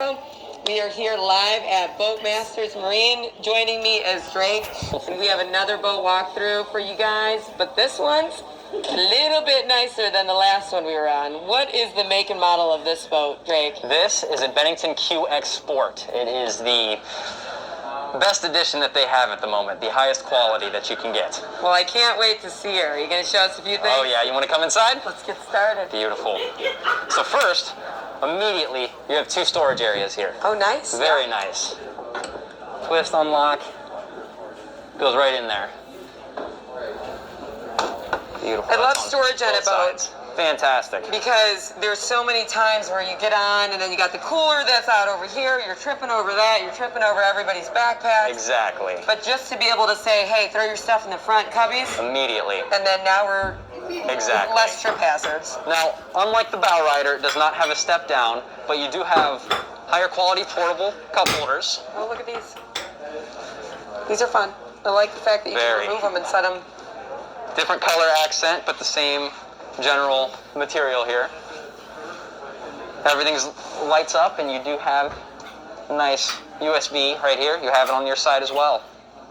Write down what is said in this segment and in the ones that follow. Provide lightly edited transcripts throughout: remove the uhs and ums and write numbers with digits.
We are here live at Boatmasters Marine. Joining me is Drake, and we have another boat walkthrough for you guys, but this one's a little bit nicer than the last one we were on. What is the make and model of this boat, Drake? This is a Bennington QX Sport. It is the best edition that they have at the moment, the highest quality that you can get. Well, I can't wait to see her. Are you going to show us a few things? Oh yeah, you want to come inside? Let's get started. Beautiful. So first, immediately, you have two storage areas here. Oh, nice. Very nice. Twist, unlock, goes right in there. Beautiful. I love That's on storage on a both boat. sides. Fantastic. Because there's so many times where you get on and then you got the cooler that's out over here, you're tripping over that, you're tripping over everybody's backpacks. Exactly. But just to be able to say, hey, throw your stuff in the front cubbies, Immediately. and then now we're Exactly. less trip hazards. Now, unlike the bow rider, it does not have a step down, but you do have higher quality portable cup holders. Oh, look at these. These are fun. I like the fact that you Very. can remove them and set them. Different color accent, but the same general material here. Everything's lights up, and you do have a nice USB right here. You have it on your side as well.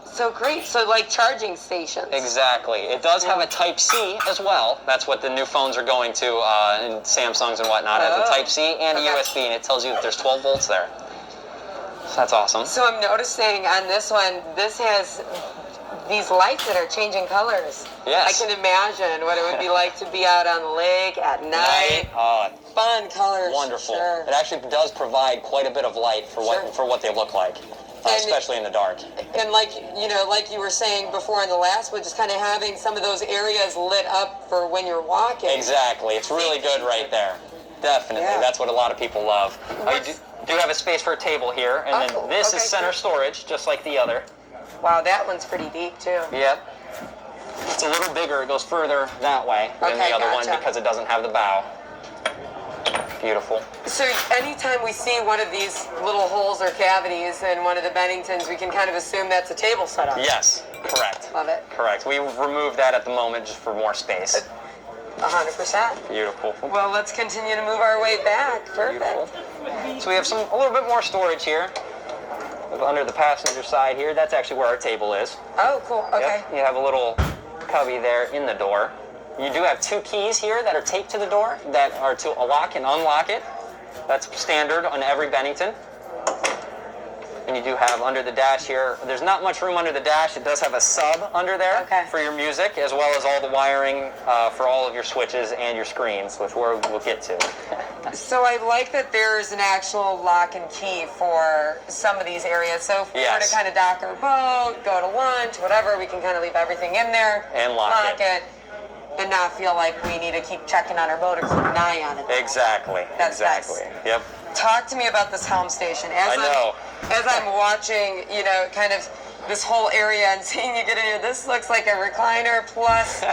So great. So like charging stations. Exactly. It does have a Type-C as well. That's what the new phones are going to in Samsungs and whatnot. It has a Type-C and a Okay. USB, and it tells you that there's 12 volts there. So that's awesome. So I'm noticing on this one, this has these lights that are changing colors. Yes. I can imagine what it would be like to be out on the lake at night. Fun colors. Wonderful. Sure. It actually does provide quite a bit of light for what they look like, especially in the dark. And like you were saying before in the last one, just kind of having some of those areas lit up for when you're walking. Exactly. It's really good right there. Definitely. Yeah. That's what a lot of people love. You do have a space for a table here, and then this is center storage, just like the other. Wow, that one's pretty deep too. Yep. It's a little bigger. It goes further that way than the other one because it doesn't have the bow. Beautiful. So anytime we see one of these little holes or cavities in one of the Benningtons, we can kind of assume that's a table setup. Yes, correct. Love it. Correct. We removed that at the moment just for more space. 100%. Beautiful. Well, let's continue to move our way back. Perfect. Beautiful. So we have a little bit more storage here. Under the passenger side here, that's actually where our table is. Oh, cool. Okay. Yep. You have a little cubby there in the door. You do have two keys here that are taped to the door that are to lock and unlock it. That's standard on every Bennington. And you do have under the dash here, there's not much room under the dash. It does have a sub under there for your music, as well as all the wiring for all of your switches and your screens, which we'll get to. So I like that there's an actual lock and key for some of these areas. So if we were to kind of dock our boat, go to lunch, whatever, we can kind of leave everything in there. And lock it. And not feel like we need to keep checking on our boat or keep an eye on it. Exactly. That's exactly. nice. Yep. Talk to me about this helm station. As I'm watching, kind of this whole area and seeing you get in here, this looks like a recliner plus,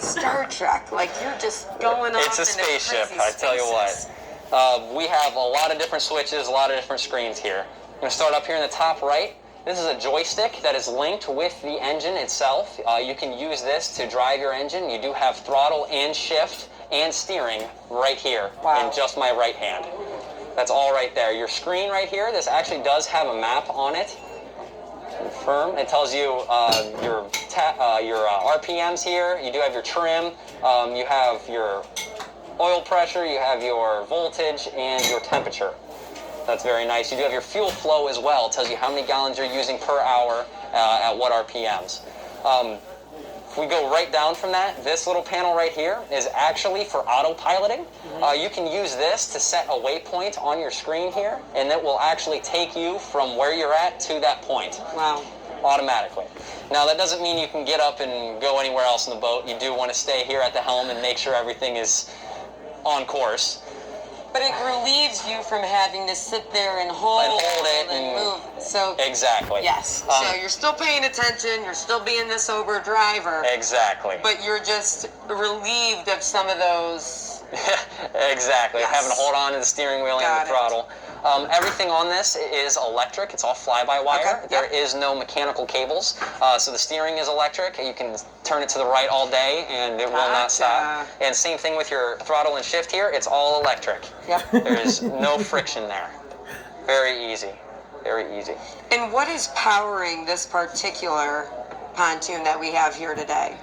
Star Trek. Like you're just going off. It's a spaceship, crazy I tell you what. We have a lot of different switches, a lot of different screens here. I'm going to start up here in the top right. This is a joystick that is linked with the engine itself. You can use this to drive your engine. You do have throttle and shift and steering right here in just my right hand. That's all right there. Your screen right here, this actually does have a map on it. Confirm. It tells you your RPMs here. You do have your trim. You have your oil pressure. You have your voltage and your temperature. That's very nice. You do have your fuel flow as well. It tells you how many gallons you're using per hour at what RPMs. If we go right down from that, this little panel right here is actually for autopiloting. You can use this to set a waypoint on your screen here, and it will actually take you from where you're at to that point. Wow. Automatically. Now, that doesn't mean you can get up and go anywhere else in the boat. You do want to stay here at the helm and make sure everything is on course. But it relieves you from having to sit there and hold it and move. So exactly. Yes. So you're still paying attention. You're still being the sober driver. Exactly. But you're just relieved of some of those. Exactly. Yes. Having to hold on to the steering wheel and the throttle. Everything on this is electric. It's all fly-by-wire. Okay. There is no mechanical cables. So the steering is electric. You can turn it to the right all day, and it will not stop. And same thing with your throttle and shift here. It's all electric. Yep. There is no friction there. Very easy. Very easy. And what is powering this particular pontoon that we have here today?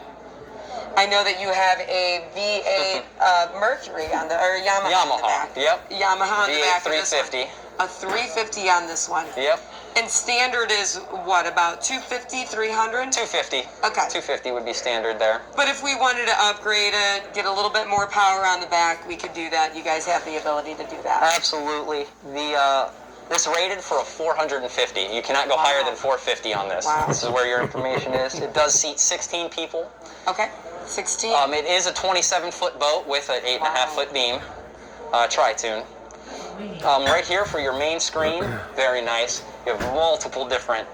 I know that you have a V8 Mercury on the, or Yamaha on the back. Yep. Yamaha on the back. V8 350. A 350 on this one. Yep. And standard is what, about 250, 300? 250. Okay. 250 would be standard there. But if we wanted to upgrade it, get a little bit more power on the back, we could do that. You guys have the ability to do that. Absolutely. This rated for a 450. You cannot go higher than 450 on this. Wow. This is where your information is. It does seat 16 people. Okay. 16. It is a 27-foot boat with an 8.5-foot beam, tri-tune. Right here for your main screen, very nice. You have multiple different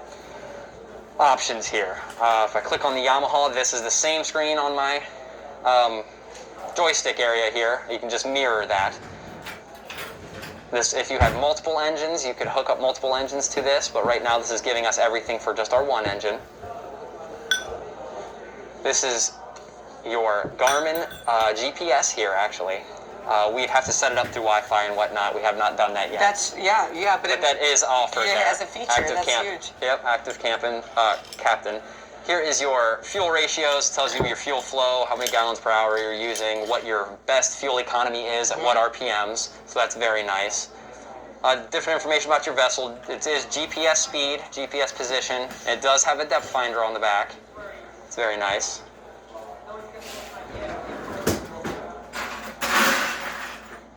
options here. If I click on the Yamaha, this is the same screen on my joystick area here. You can just mirror that. This, if you had multiple engines, you could hook up multiple engines to this, but right now this is giving us everything for just our one engine. This is your Garmin GPS here, actually. We'd have to set it up through Wi-Fi and whatnot. We have not done that yet. That's, but that is offered there. It has a feature, Active that's camp. huge. Yep, active camping, captain. Here is your fuel ratios, tells you your fuel flow, how many gallons per hour you're using, what your best fuel economy is, at what RPMs, so that's very nice. Different information about your vessel. It is GPS speed, GPS position. It does have a depth finder on the back. It's very nice.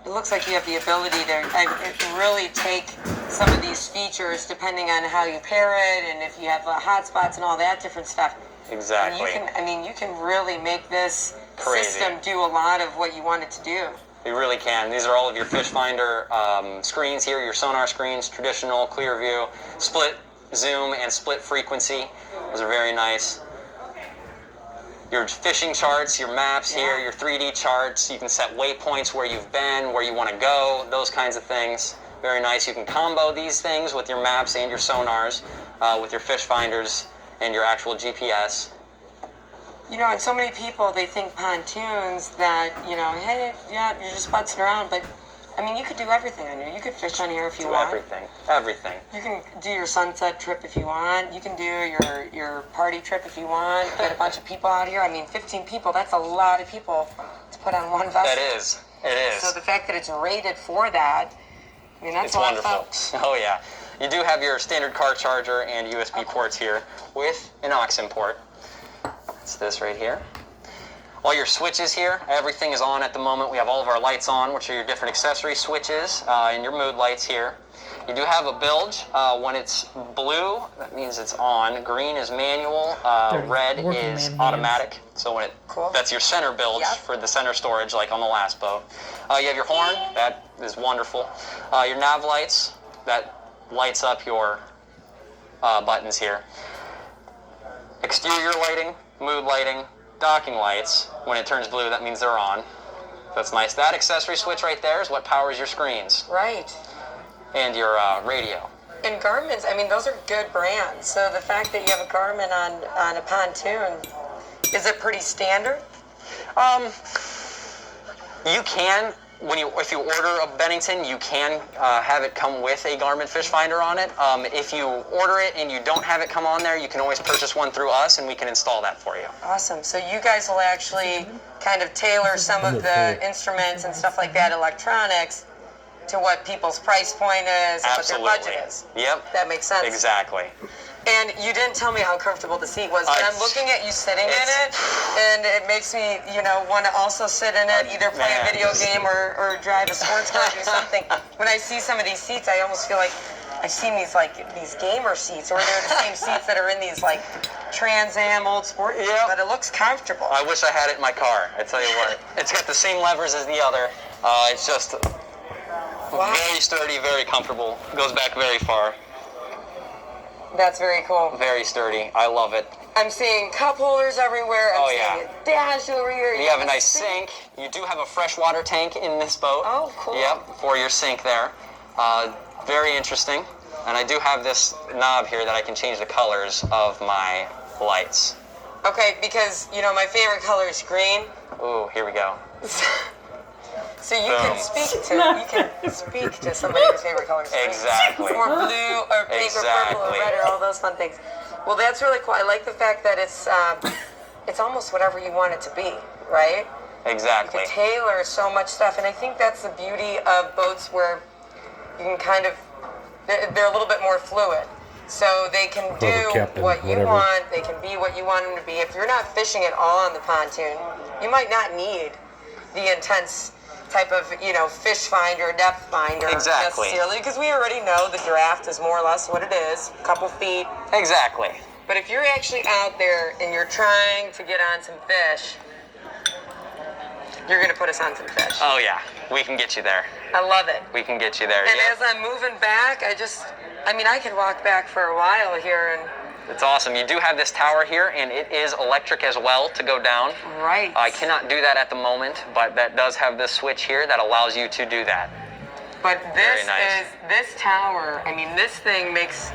It looks like you have the ability to really take some of these features depending on how you pair it and if you have hotspots and all that different stuff. Exactly. And you can really make this Crazy. system do a lot of what you want it to do. You really can. These are all of your fish finder screens here, your sonar screens, traditional, clear view, split zoom and split frequency. Those are very nice. Your fishing charts, your maps here, your 3D charts. You can set waypoints where you've been, where you want to go, those kinds of things. Very nice. You can combo these things with your maps and your sonars, with your fish finders and your actual GPS. You know, and so many people, they think pontoons that, hey, yeah, you're just putzing around, but I mean, you could do everything on here. You could fish on here if you want. Everything. You can do your sunset trip if you want. You can do your party trip if you want. Get a bunch of people out here. I mean, 15 people, that's a lot of people to put on one vessel. It is. So the fact that it's rated for that, I mean, that's it's a lot wonderful. of folks. Oh, yeah. You do have your standard car charger and USB ports here with an aux port. It's this right here. All your switches here, everything is on at the moment. We have all of our lights on, which are your different accessory switches and your mood lights here. You do have a bilge. When it's blue, that means it's on. Green is manual. Red is automatic. So when that's your center bilge for the center storage, like on the last boat. You have your horn. That is wonderful. Your nav lights. That lights up your buttons here. Exterior lighting, mood lighting, docking lights. When it turns blue, that means they're on. That's nice. That accessory switch right there is what powers your screens. Right. And your radio. And Garmin's, I mean, those are good brands. So the fact that you have a Garmin on a pontoon, is it pretty standard? You can, if you order a Bennington, you can have it come with a Garmin fish finder on it. If you order it and you don't have it come on there, you can always purchase one through us and we can install that for you. Awesome. So you guys will actually kind of tailor some of the instruments and stuff like that, electronics, to what people's price point is and Absolutely. what their budget is. Yep. That makes sense. Exactly. And you didn't tell me how comfortable the seat was, but I'm looking at you sitting in it, and it makes me, want to also sit in it, either play a video game or drive a sports car, do something. When I see some of these seats, I almost feel like I've seen these gamer seats, or they're the same seats that are in these Trans Am old sport, but it looks comfortable. I wish I had it in my car. I tell you what, it's got the same levers as the other. It's just very sturdy, very comfortable. Goes back very far. That's very cool. Very sturdy. I love it. I'm seeing cup holders everywhere. I'm seeing a dash over here. You have a nice sink. You do have a freshwater tank in this boat. Oh, cool. Yep, for your sink there. Very interesting. And I do have this knob here that I can change the colors of my lights. Okay, because, my favorite color is green. Ooh, here we go. So you can speak to somebody whose favorite color is pink. Exactly. Or blue, or pink, or purple, or red, or all those fun things. Well, that's really cool. I like the fact that it's almost whatever you want it to be, right? Exactly. You can tailor so much stuff, and I think that's the beauty of boats where you can kind of, they're a little bit more fluid. So they can do what you want, they can be what you want them to be. If you're not fishing at all on the pontoon, you might not need the intense type of, fish finder, depth finder necessarily, because we already know the draft is more or less what it is, a couple feet. Exactly. But if you're actually out there and you're trying to get on some fish, you're going to put us on some fish. Oh yeah, we can get you there. I love it. We can get you there. And as I'm moving back, I could walk back for a while here and... It's awesome. You do have this tower here, and it is electric as well to go down. Right. I cannot do that at the moment, but that does have this switch here that allows you to do that. But this tower, this thing makes...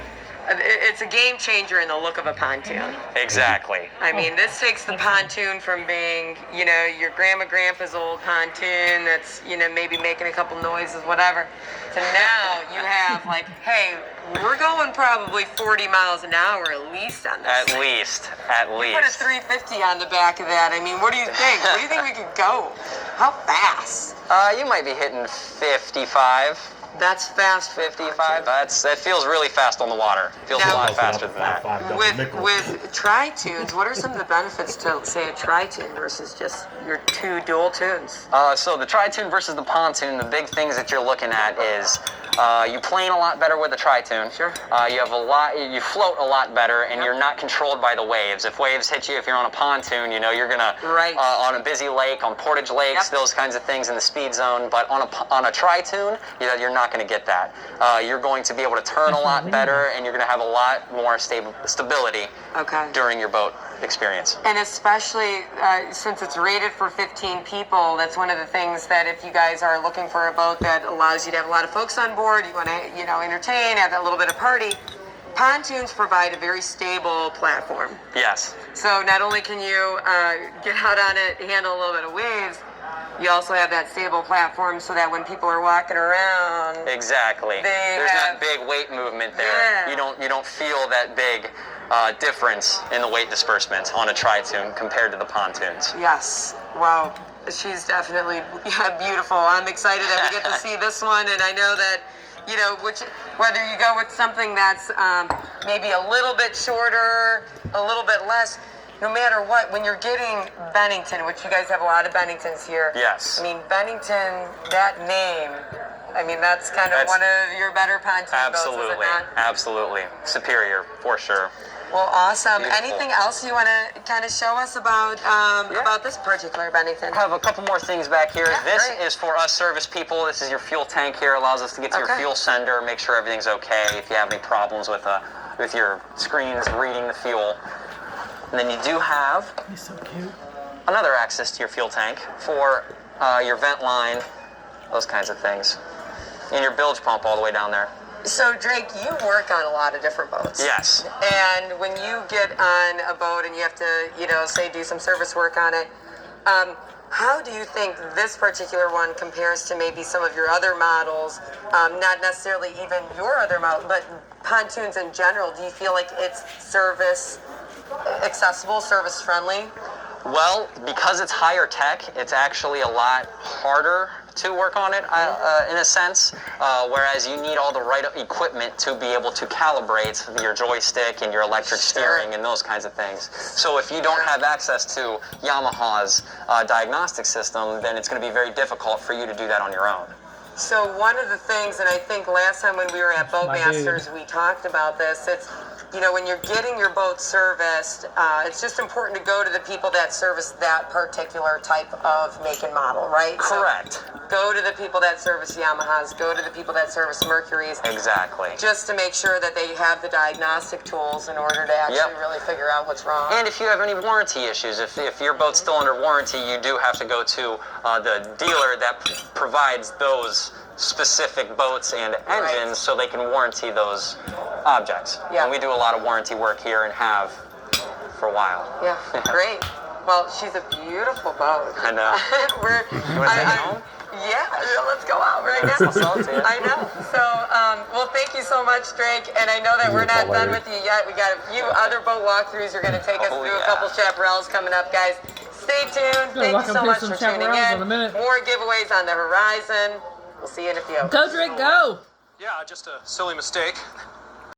It's a game changer in the look of a pontoon. Exactly. This takes the pontoon from being, your grandpa's old pontoon that's, maybe making a couple noises, whatever, to now you have like, hey, we're going probably 40 miles an hour at least on this. At least. You put a 350 on the back of that. What do you think? What do you think we could go? How fast? You might be hitting 55. That's fast. 55. That feels really fast on the water. Feels a lot faster than that. With tri-tunes, what are some of the benefits to, say, a tri-tune versus just your two dual tunes? So the tri-tune versus the pontoon, the big things that you're looking at is you plane a lot better with the tri-tune. Sure. You float a lot better, and you're not controlled by the waves. If waves hit you, if you're on a pontoon, you're gonna on a busy lake, on portage lakes, those kinds of things in the speed zone. But on a tri-tune, you're not going to get that. You're going to be able to turn a lot better, and you're going to have a lot more stability during your boat experience. And especially since it's rated for 15 people, that's one of the things that if you guys are looking for a boat that allows you to have a lot of folks on board, you want to entertain, have that little bit of party, pontoons provide a very stable platform. Yes. So not only can you get out on it, handle a little bit of waves, you also have that stable platform so that when people are walking around, exactly, there's not big weight movement there. Yeah. You don't feel that big difference in the weight disbursement on a tri-tune compared to the pontoons. Yes. Wow. She's definitely beautiful. I'm excited that we get to see this one, and I know that whether you go with something that's maybe a little bit shorter, a little bit less. No matter what, when you're getting Bennington, which you guys have a lot of Benningtons here. Yes. Bennington, that name, that's kind of one of your better pontoon boats, is it not? Absolutely. Superior, for sure. Well, awesome. Beautiful. Anything else you want to kind of show us about this particular Bennington? I have a couple more things back here. Yeah, this great. is for us service people. This is your fuel tank here. Allows us to get to your fuel sender, make sure everything's okay. If you have any problems with your screens reading the fuel. And then you do have another access to your fuel tank for your vent line, those kinds of things. And your bilge pump all the way down there. So, Drake, you work on a lot of different boats. Yes. And when you get on a boat and you have to, say, do some service work on it, how do you think this particular one compares to maybe some of your other models, not necessarily even your other model, but pontoons in general? Do you feel like it's service accessible, service friendly? Well, because it's higher tech, it's actually a lot harder to work on it in a sense, whereas you need all the right equipment to be able to calibrate your joystick and your electric steering and those kinds of things. So if you don't have access to Yamaha's diagnostic system, then it's going to be very difficult for you to do that on your own. So one of the things, and I think last time when we were at Boatmasters, we talked about this, it's when you're getting your boat serviced, it's just important to go to the people that service that particular type of make and model, right? Correct. So go to the people that service Yamahas, go to the people that service Mercuries. Exactly. Just to make sure that they have the diagnostic tools in order to actually really figure out what's wrong. And if you have any warranty issues, if your boat's still under warranty, you do have to go to the dealer that provides those specific boats and engines so they can warranty those objects. Yeah. And we do a lot of warranty work here and have for a while. Yeah, great. Well, she's a beautiful boat. I know. You want to take it home? Yeah, let's go out right now. I know. So, well, thank you so much, Drake. And I know that we're not done with you yet. We got a few other boat walkthroughs. You're going to take us through a couple chaparrals coming up, guys. Stay tuned. Thank you so much for tuning in. More giveaways on the horizon. We'll see you in a few. Go, Drake, go! Yeah, just a silly mistake.